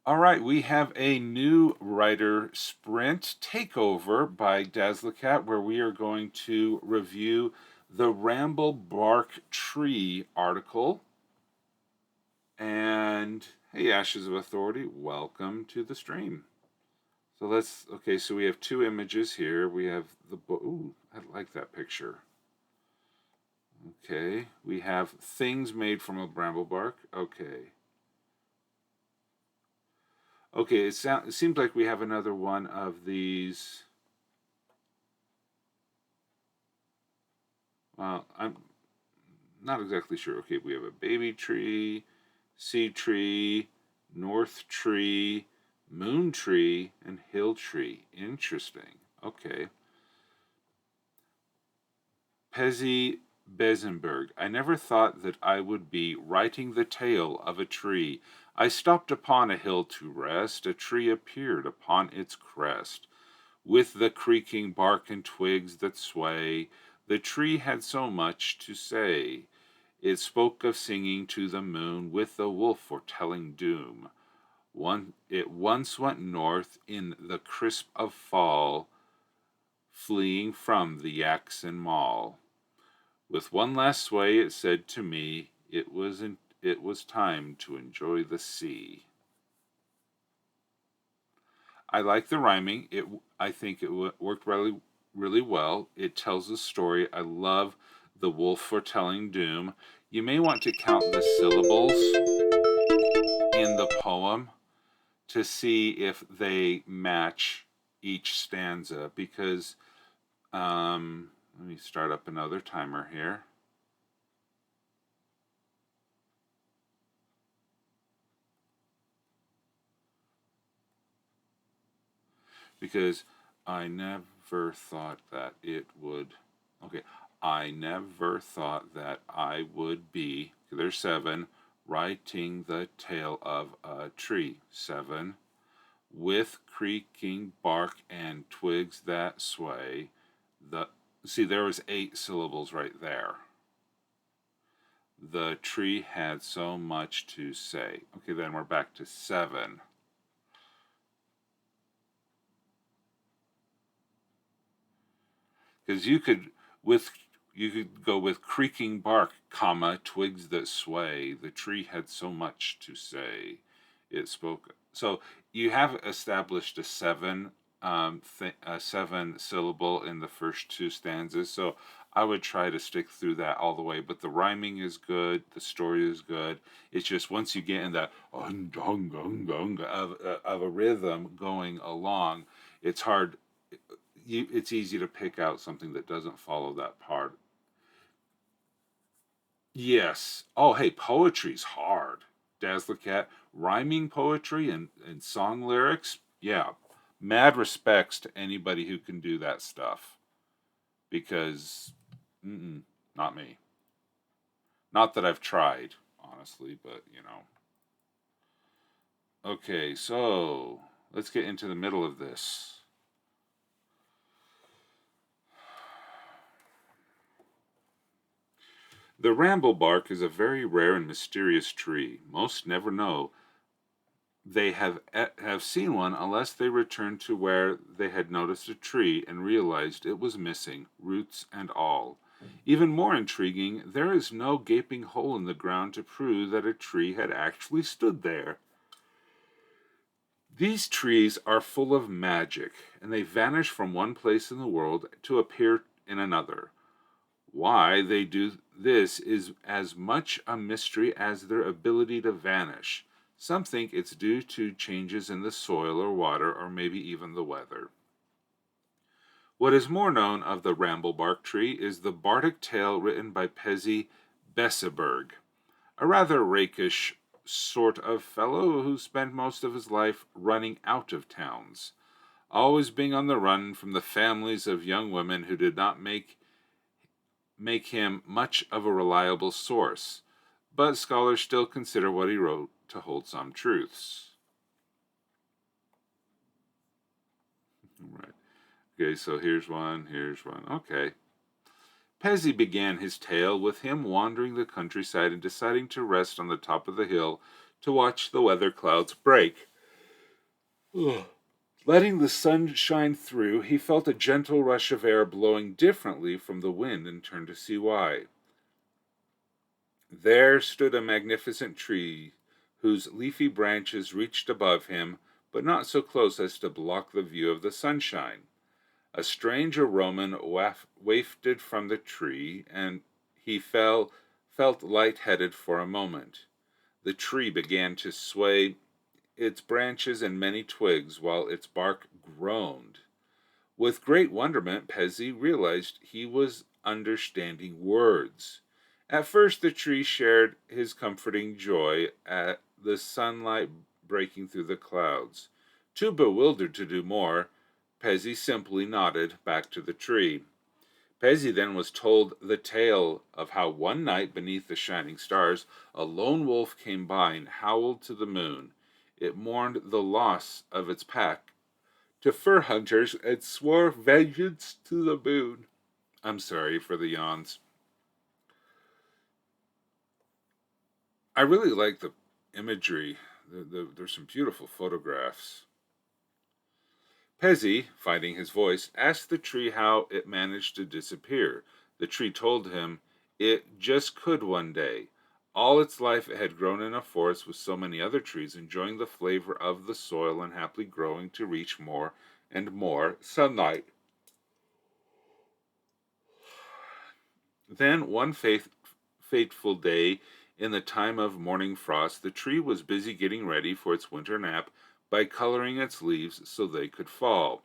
All right, we have a new writer sprint, Takeover by Dazzlecat, where we are going to review the Ramblebark Tree article. And hey, Ashes of Authority, welcome to the stream. So we have two images here. We have the book. Ooh, I like that picture. Okay, we have things made from a Bramblebark. Okay. Okay, it seems like we have another one of these. Well, I'm not exactly sure. Okay, we have a baby tree, seed tree, north tree, moon tree, and hill tree. Interesting. Okay. Pezzy Bezenberg. I never thought that I would be writing the tale of a tree. I stopped upon a hill to rest. A tree appeared upon its crest. With the creaking bark and twigs that sway, the tree had so much to say. It spoke of singing to the moon with the wolf foretelling doom. It once went north in the crisp of fall, fleeing from the Yaxen Mall. With one last sway, it said to me, it was time to enjoy the sea. I like the rhyming. I think it worked really well. It tells a story. I love the wolf foretelling doom. You may want to count the syllables in the poem to see if they match each stanza because let me start up another timer here. Because I never thought that it would. Okay, I never thought that I would be. There's seven. Writing the tale of a tree. Seven. With creaking bark and twigs that sway. The see there was eight syllables right there. The tree had so much to say. Okay, then we're back to seven. Because you could go with creaking bark, comma, twigs that sway. The tree had so much to say. It spoke. So you have established a seven syllable in the first two stanzas. So I would try to stick through that all the way. But the rhyming is good. The story is good. It's just once you get in that of a rhythm going along, it's hard it's easy to pick out something that doesn't follow that part. Yes. Oh, hey, poetry's hard. Dazzler Cat, rhyming poetry and song lyrics. Yeah, mad respects to anybody who can do that stuff because, not me. Not that I've tried, honestly, but you know. Okay, so let's get into the middle of this. The Ramblebark is a very rare and mysterious tree. Most never know they have seen one unless they return to where they had noticed a tree and realized it was missing, roots and all. Even more intriguing, there is no gaping hole in the ground to prove that a tree had actually stood there. These trees are full of magic, and they vanish from one place in the world to appear in another. Why they do this is as much a mystery as their ability to vanish. Some think it's due to changes in the soil or water, or maybe even the weather. What is more known of the Ramblebark tree is the bardic tale written by Pezzy Besseberg, a rather rakish sort of fellow who spent most of his life running out of towns, always being on the run from the families of young women who did not make him much of a reliable source, but scholars still consider what he wrote to hold some truths. Right. Okay, so here's one. Okay. Pezzy began his tale with him wandering the countryside and deciding to rest on the top of the hill to watch the weather clouds break. Ugh. Letting the sun shine through, he felt a gentle rush of air blowing differently from the wind and turned to see why. There stood a magnificent tree whose leafy branches reached above him, but not so close as to block the view of the sunshine. A strange aroma wafted from the tree, and he felt light-headed for a moment. The tree began to sway its branches and many twigs, while its bark groaned. With great wonderment, Pezzy realized he was understanding words. At first, the tree shared his comforting joy at the sunlight breaking through the clouds. Too bewildered to do more, Pezzy simply nodded back to the tree. Pezzy then was told the tale of how one night beneath the shining stars, a lone wolf came by and howled to the moon. It mourned the loss of its pack to fur hunters and swore vengeance to the moon. I'm sorry for the yawns. I really like the imagery. There's some beautiful photographs. Pezzy, finding his voice, asked the tree how it managed to disappear. The tree told him it just could one day. All its life it had grown in a forest with so many other trees, enjoying the flavor of the soil and happily growing to reach more and more sunlight. Then, one fateful day, in the time of morning frost, the tree was busy getting ready for its winter nap by coloring its leaves so they could fall.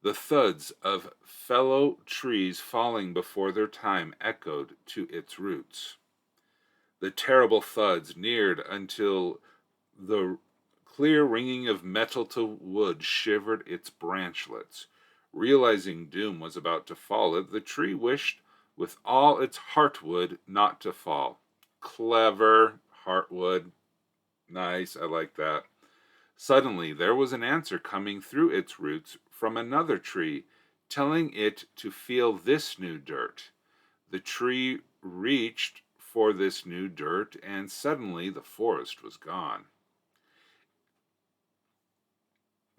The thuds of fellow trees falling before their time echoed to its roots. The terrible thuds neared until the clear ringing of metal to wood shivered its branchlets. Realizing doom was about to fall it, the tree wished with all its heartwood not to fall. Clever heartwood. Nice, I like that. Suddenly there was an answer coming through its roots from another tree, telling it to feel this new dirt. The tree reached for this new dirt, and suddenly the forest was gone.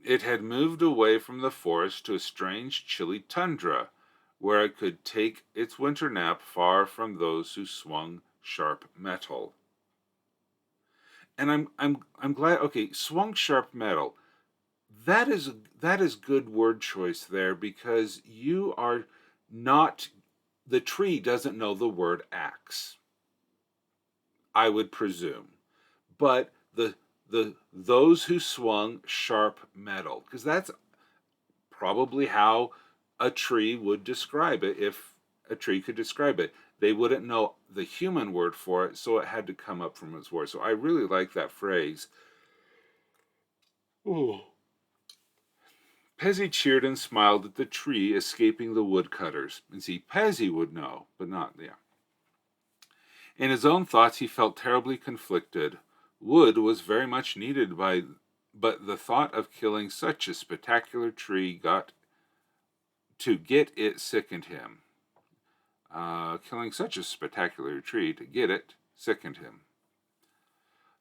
It had moved away from the forest to a strange, chilly tundra, where it could take its winter nap far from those who swung sharp metal. And I'm glad. Okay, swung sharp metal. That is that is good word choice there, because you are not, the tree doesn't know the word axe, I would presume. But the those who swung sharp metal, because that's probably how a tree would describe it. If a tree could describe it, they wouldn't know the human word for it, so it had to come up from its word. So I really like that phrase. Ooh. Pezzy cheered and smiled at the tree escaping the woodcutters. And see, Pezzy would know, but not, yeah. In his own thoughts, he felt terribly conflicted. Wood was very much needed but the thought of killing such a spectacular tree get it sickened him. Killing such a spectacular tree to get it sickened him.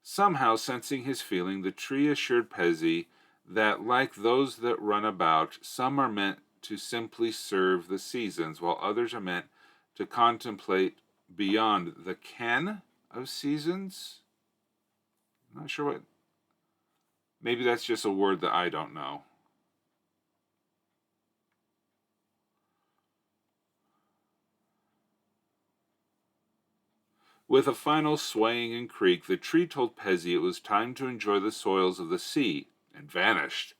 Somehow, sensing his feeling, the tree assured Pezzy that, like those that run about, some are meant to simply serve the seasons, while others are meant to contemplate beyond the ken of seasons. I'm not sure what. Maybe that's just a word that I don't know. With a final swaying and creak, the tree told Pezzy it was time to enjoy the soils of the sea, and vanished.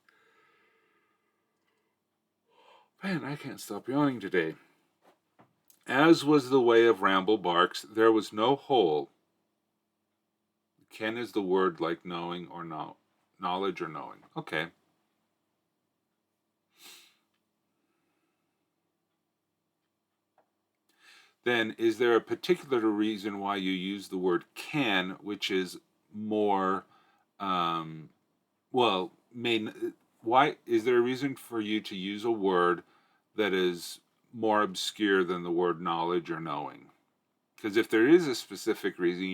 Man, I can't stop yawning today. As was the way of Ramblebarks, there was no hole. Ken is the word like knowing or no, knowledge or knowing. Okay. Then, is there a particular reason why you use the word can, which is more, um, well, why is there a reason for you to use a word that is more obscure than the word knowledge or knowing? Because if there is a specific reason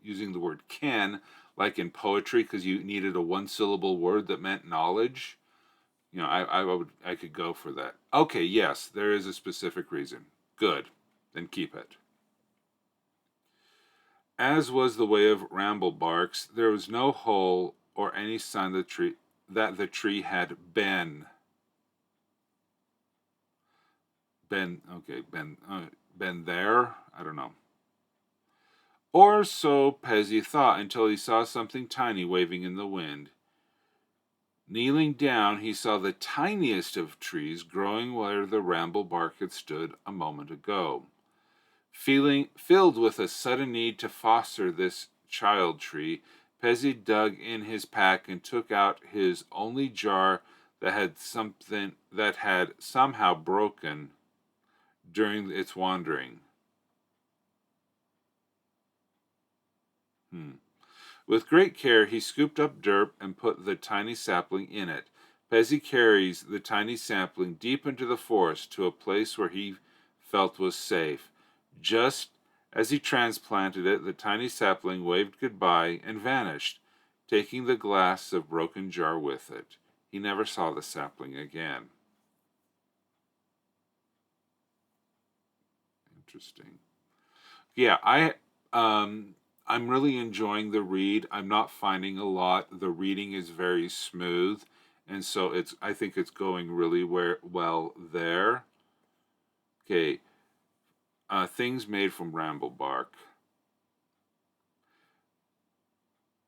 using the word can, like in poetry, because you needed a one-syllable word that meant knowledge. I could go for that. Okay, yes, there is a specific reason. Good, then keep it. As was the way of Ramblebarks, there was no hole or any sign that the tree had been there. I don't know. Or so Pezzy thought until he saw something tiny waving in the wind. Kneeling down, he saw the tiniest of trees growing where the Ramblebark had stood a moment ago. Filled with a sudden need to foster this child tree, Pezzy dug in his pack and took out his only jar that had somehow broken during its wandering. With great care, he scooped up dirt and put the tiny sapling in it. Pezzy carries the tiny sapling deep into the forest to a place where he felt was safe. Just as he transplanted it, the tiny sapling waved goodbye and vanished, taking the glass of broken jar with it. He never saw the sapling again. Interesting. Yeah, I'm really enjoying the read. I'm not finding a lot. The reading is very smooth, and so I think it's going really well there. Okay, things made from Ramblebark.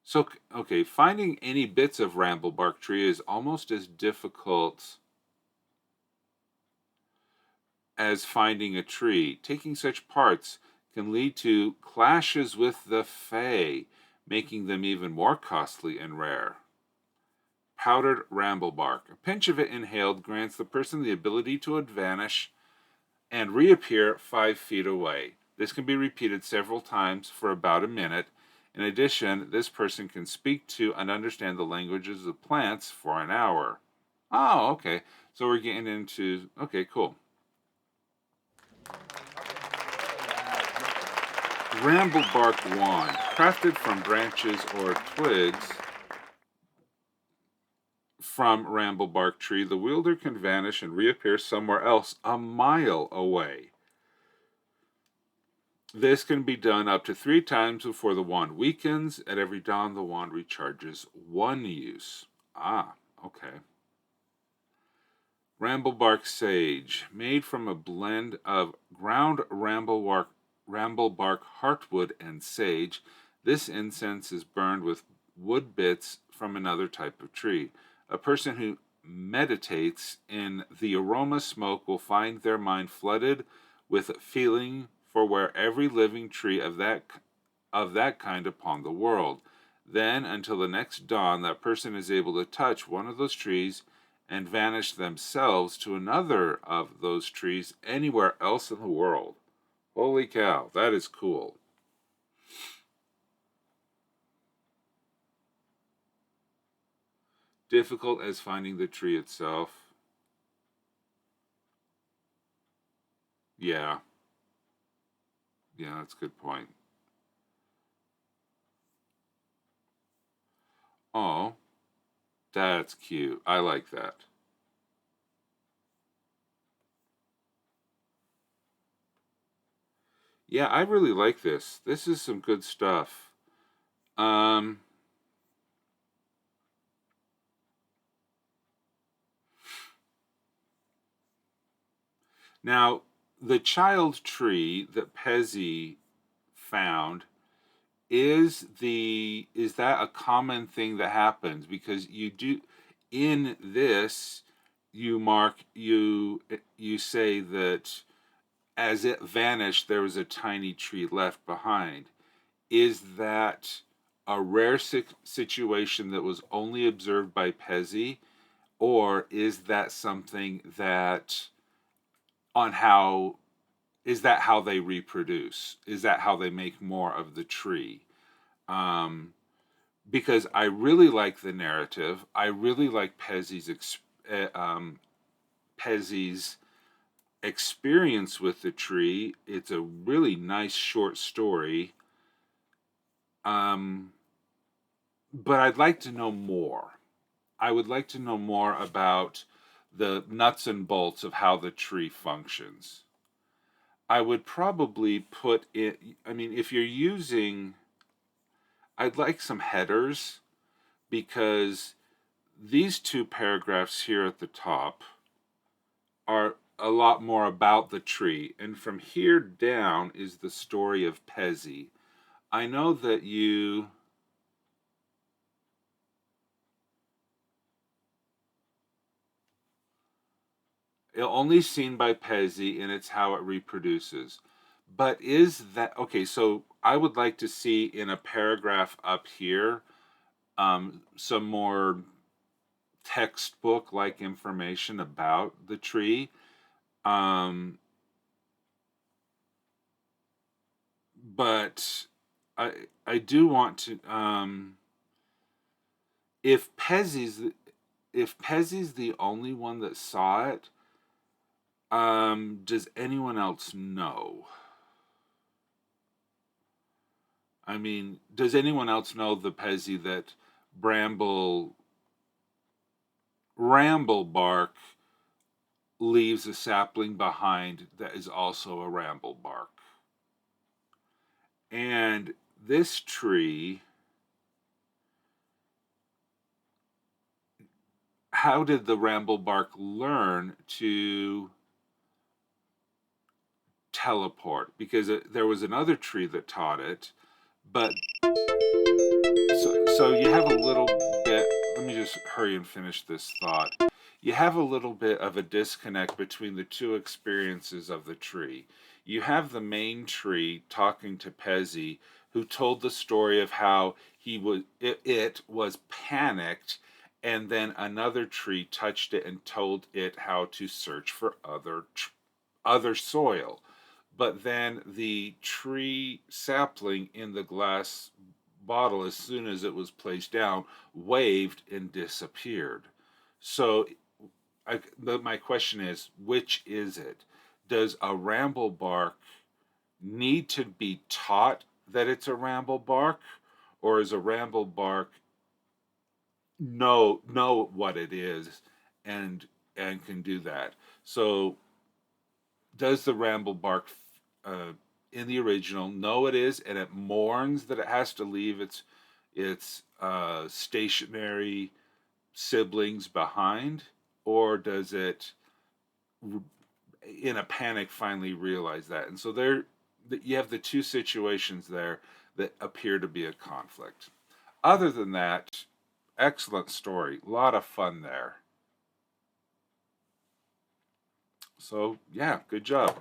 So okay, finding any bits of Ramblebark tree is almost as difficult as finding a tree. Taking such parts can lead to clashes with the Fae, making them even more costly and rare. Powdered Ramblebark. A pinch of it inhaled grants the person the ability to vanish and reappear 5 feet away. This can be repeated several times for about a minute. In addition, this person can speak to and understand the languages of plants for an hour. Oh, okay. So we're getting into... Okay, cool. Ramblebark wand, crafted from branches or twigs from Ramblebark tree, the wielder can vanish and reappear somewhere else a mile away. This can be done up to 3 times before the wand weakens. At every dawn, the wand recharges 1 use. Ah, okay. Ramblebark sage, made from a blend of ground Ramblebark heartwood and sage. This incense is burned with wood bits from another type of tree. A person who meditates in the aroma smoke will find their mind flooded with a feeling for where every living tree of that kind upon the world. Then, until the next dawn, that person is able to touch one of those trees and vanish themselves to another of those trees anywhere else in the world. Holy cow, that is cool. Difficult as finding the tree itself. Yeah. Yeah, that's a good point. Oh, that's cute. I like that. Yeah, I really like this. This is some good stuff. Um, Now, the child tree that Pezzy found is that a common thing that happens? Because you do in this you say that as it vanished there was a tiny tree left behind. Is that a rare situation that was only observed by Pezzy, or is that something that on how is that how they reproduce? Is that how they make more of the tree? Um, because I really like the narrative. I really like Pezzy's experience with the tree. It's a really nice short story. Um, but I'd like to know more. I would like to know more about the nuts and bolts of how the tree functions. I would probably put it, I mean, if you're using, I'd like some headers because these two paragraphs here at the top are a lot more about the tree. And from here down is the story of Pezzy. I know that you only seen by Pezzy, and it's how it reproduces. But is that okay? So I would like to see in a paragraph up here some more textbook like information about the tree. Um, but I do want to if Pezzy's the only one that saw it, does anyone else know? I mean, does anyone else know the Pezzy that Bramble Ramblebark leaves a sapling behind that is also a Ramblebark? And this tree, how did the Ramblebark learn to teleport? Because there was another tree that taught it, but so you have a little bit. Let me just hurry and finish this thought. You have a little bit of a disconnect between the two experiences of the tree. You have the main tree talking to Pezzy, who told the story of how it was panicked, and then another tree touched it and told it how to search for other soil. But then the tree sapling in the glass bottle, as soon as it was placed down, waved and disappeared. So my question is, which is it? Does a Ramblebark need to be taught that it's a Ramblebark, or is a Ramblebark know what it is and can do that? So does the Ramblebark uh, in the original know it is, and it mourns that it has to leave its stationary siblings behind, or does it, in a panic, finally realize that? And so there, you have the two situations there that appear to be a conflict. Other than that, excellent story, a lot of fun there. So yeah, good job.